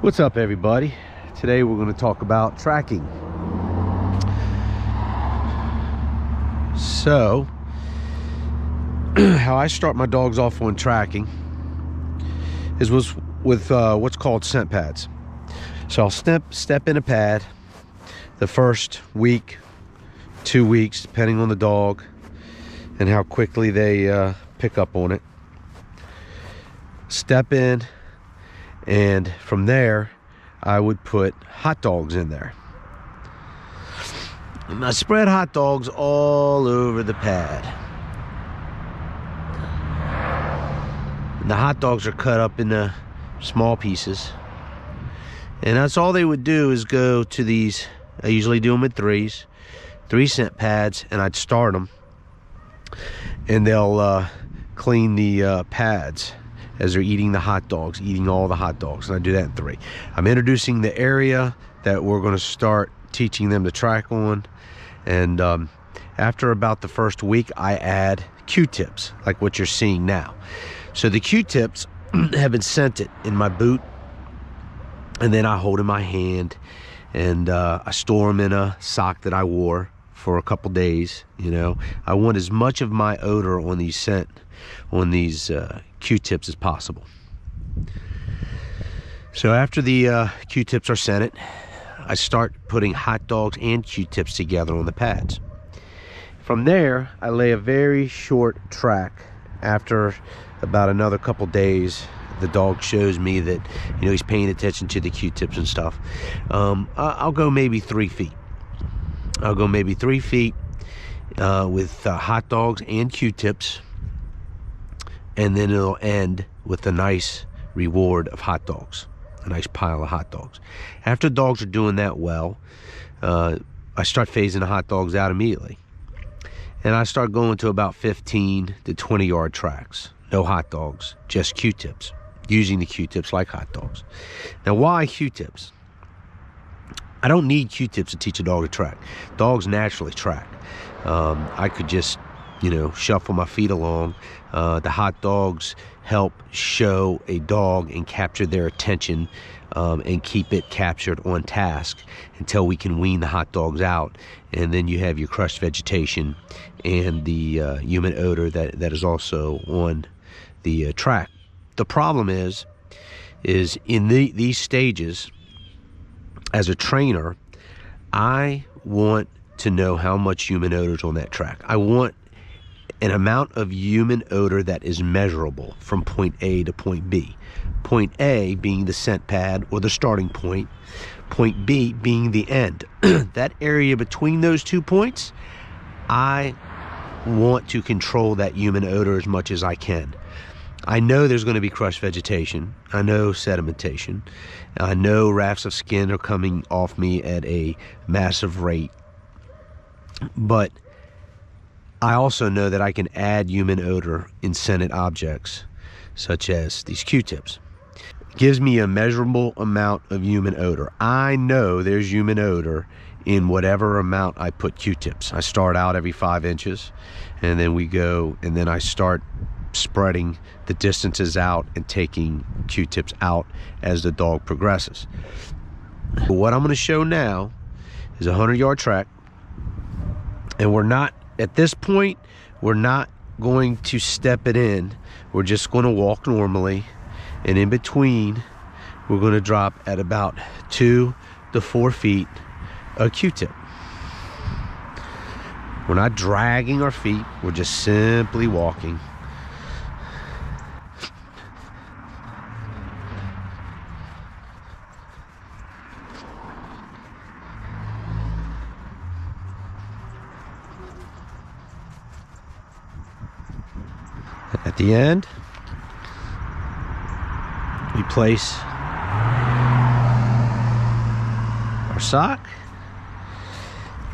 What's up, everybody? Today we're going to talk about tracking. So how I start my dogs off on tracking is with what's called scent pads. So I'll step in a pad the first week, 2 weeks, depending on the dog and how quickly they pick up on it. Step in, and from there I would put hot dogs in there. And I spread hot dogs all over the pad. And the hot dogs are cut up into small pieces. And that's all they would do is go to these, I usually do them at three scent pads, and I'd start them. And they'll clean the pads as they're eating the hot dogs, eating all the hot dogs. And I do that in 3. I'm introducing the area that we're going to start teaching them to track on. And after about the first week, I add Q-tips, like what you're seeing now. So the Q-tips have been scented in my boot, and then I hold in my hand, and I store them in a sock that I wore for a couple days. You know, I want as much of my odor on these Q-tips as possible. So after the Q-tips are scented, I start putting hot dogs and Q-tips together on the pads. From there, I lay a very short track. After about another couple days, the dog shows me that, you know, he's paying attention to the Q-tips and stuff. I'll go maybe 3 feet. I'll go maybe 3 feet with hot dogs and Q-tips, and then it'll end with a nice reward of hot dogs, a nice pile of hot dogs. After dogs are doing that well, I start phasing the hot dogs out immediately, and I start going to about 15 to 20 yard tracks. No hot dogs, just Q-tips, using the Q-tips like hot dogs. Now, why Q-tips? I don't need Q-tips to teach a dog to track. Dogs naturally track. I could just, you know, shuffle my feet along. The hot dogs help show a dog and capture their attention, and keep it captured on task until we can wean the hot dogs out. And then you have your crushed vegetation and the human odor that is also on the track. The problem is in these stages, as a trainer, I want to know how much human odor is on that track. I want an amount of human odor that is measurable from point A to point B. Point A being the scent pad or the starting point. Point B being the end. That area between those 2 points, I want to control that human odor as much as I can. I know there's going to be crushed vegetation. I know sedimentation. I know rafts of skin are coming off me at a massive rate. But I also know that I can add human odor in scented objects, such as these Q-tips. It gives me a measurable amount of human odor. I know there's human odor in whatever amount I put Q-tips. I start out every 5 inches, and then we go, and then I start spreading the distances out and taking Q-tips out as the dog progresses. What I'm going to show now is a 100-yard track, and we're not, at this point, we're not going to step it in. We're just going to walk normally, and in between, we're going to drop at about 2 to 4 feet a Q-tip. We're not dragging our feet, we're just simply walking. At the end, we place our sock,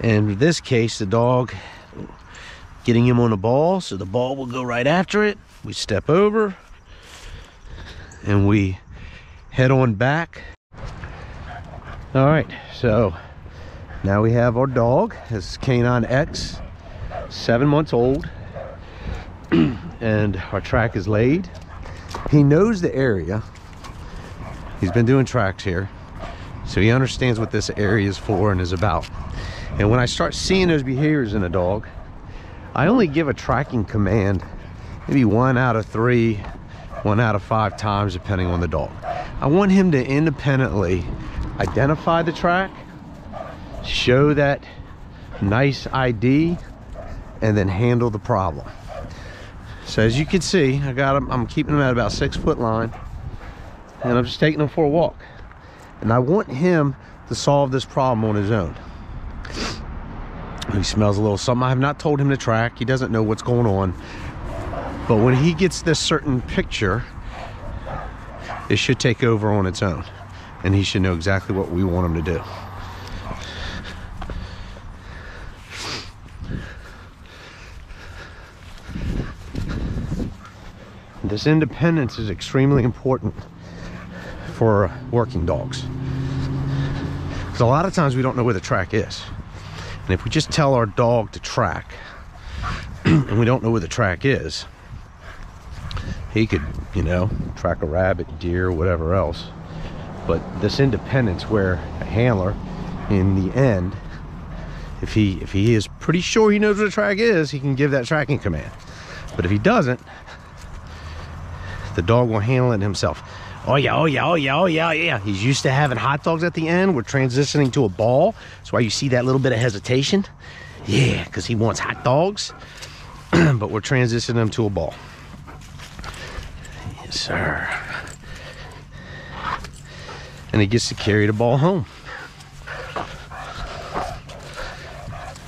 and in this case, the dog, getting him on the ball, so the ball will go right after it. We step over, and we head on back. All right, so now we have our dog. This is K9 X, 7 months old. And our track is laid. He knows the area. He's been doing tracks here, so he understands what this area is for and is about. And when I start seeing those behaviors in a dog, I only give a tracking command maybe 1 out of 3, 1 out of 5 times, depending on the dog. I want him to independently identify the track, show that nice ID, and then handle the problem. So as you can see, I got him, I'm keeping him at about 6 foot line, and I'm just taking him for a walk. And I want him to solve this problem on his own. He smells a little something. I have not told him to track. He doesn't know what's going on. But when he gets this certain picture, it should take over on its own. And he should know exactly what we want him to do. This independence is extremely important for working dogs. Because a lot of times we don't know where the track is. And if we just tell our dog to track, and we don't know where the track is, he could, you know, track a rabbit, deer, whatever else. But this independence where a handler, in the end, if he is pretty sure he knows where the track is, he can give that tracking command. But if he doesn't, the dog will handle it himself. Oh yeah, oh yeah, oh yeah, oh yeah, yeah. He's used to having hot dogs at the end. We're transitioning to a ball. That's why you see that little bit of hesitation. Yeah, because he wants hot dogs. But we're transitioning him to a ball. Yes, sir. And he gets to carry the ball home.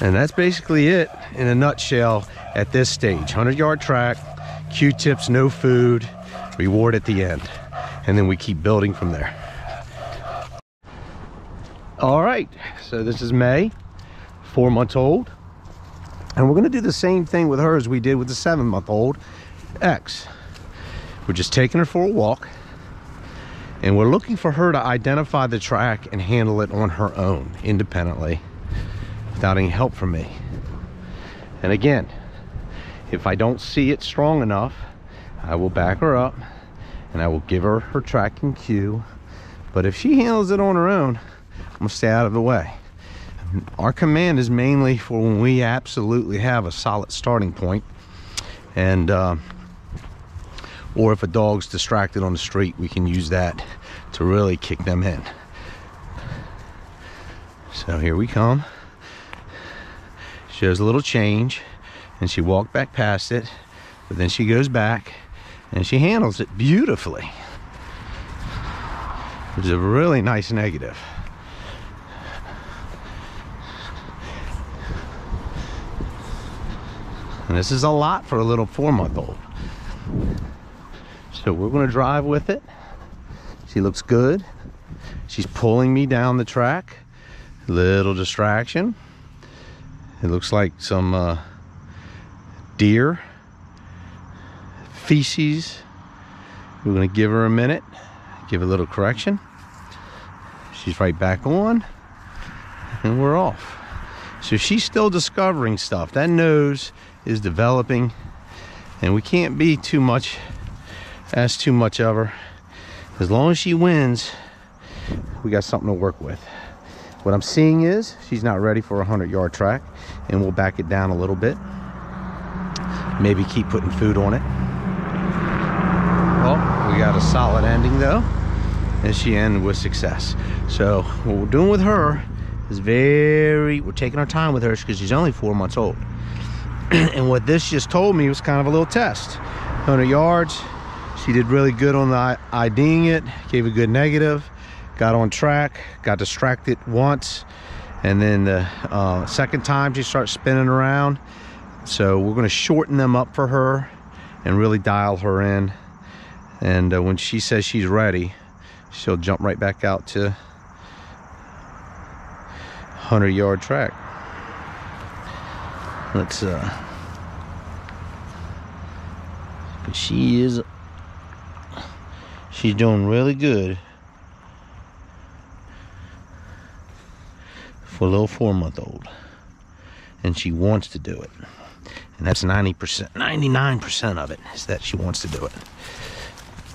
And that's basically it in a nutshell at this stage. 100-yard track, Q-tips, no food, reward at the end. And then we keep building from there. All right, so this is May, 4 months old. And we're gonna do the same thing with her as we did with the 7-month-old X. We're just taking her for a walk, and we're looking for her to identify the track and handle it on her own, independently, without any help from me. And again, if I don't see it strong enough, I will back her up and I will give her her tracking cue. But if she handles it on her own, I'm gonna stay out of the way. Our command is mainly for when we absolutely have a solid starting point, and or if a dog's distracted on the street, we can use that to really kick them in. So here we come. She does a little change and she walked back past it, but then she goes back and she handles it beautifully. Which is a really nice negative. And this is a lot for a little 4-month-old. So we're gonna drive with it. She looks good. She's pulling me down the track. Little distraction. It looks like some deer feces. We're gonna give her a minute, give a little correction. She's right back on, and we're off. So she's still discovering stuff. That nose is developing, and we can't be too much, ask too much of her. As long as she wins, we got something to work with. What I'm seeing is she's not ready for a 100-yard track, and we'll back it down a little bit. Maybe keep putting food on it. Well, we got a solid ending though, and she ended with success. So what we're doing with her is we're taking our time with her because she's only 4 months old. And what this just told me was kind of a little test. 100 yards, she did really good on the IDing it, gave a good negative, got on track, got distracted once, and then the second time she starts spinning around. So we're going to shorten them up for her and really dial her in. And when she says she's ready, she'll jump right back out to 100-yard track. Let's she's doing really good for a little 4-month-old, and she wants to do it, and that's 90%, 99% of it is that she wants to do it.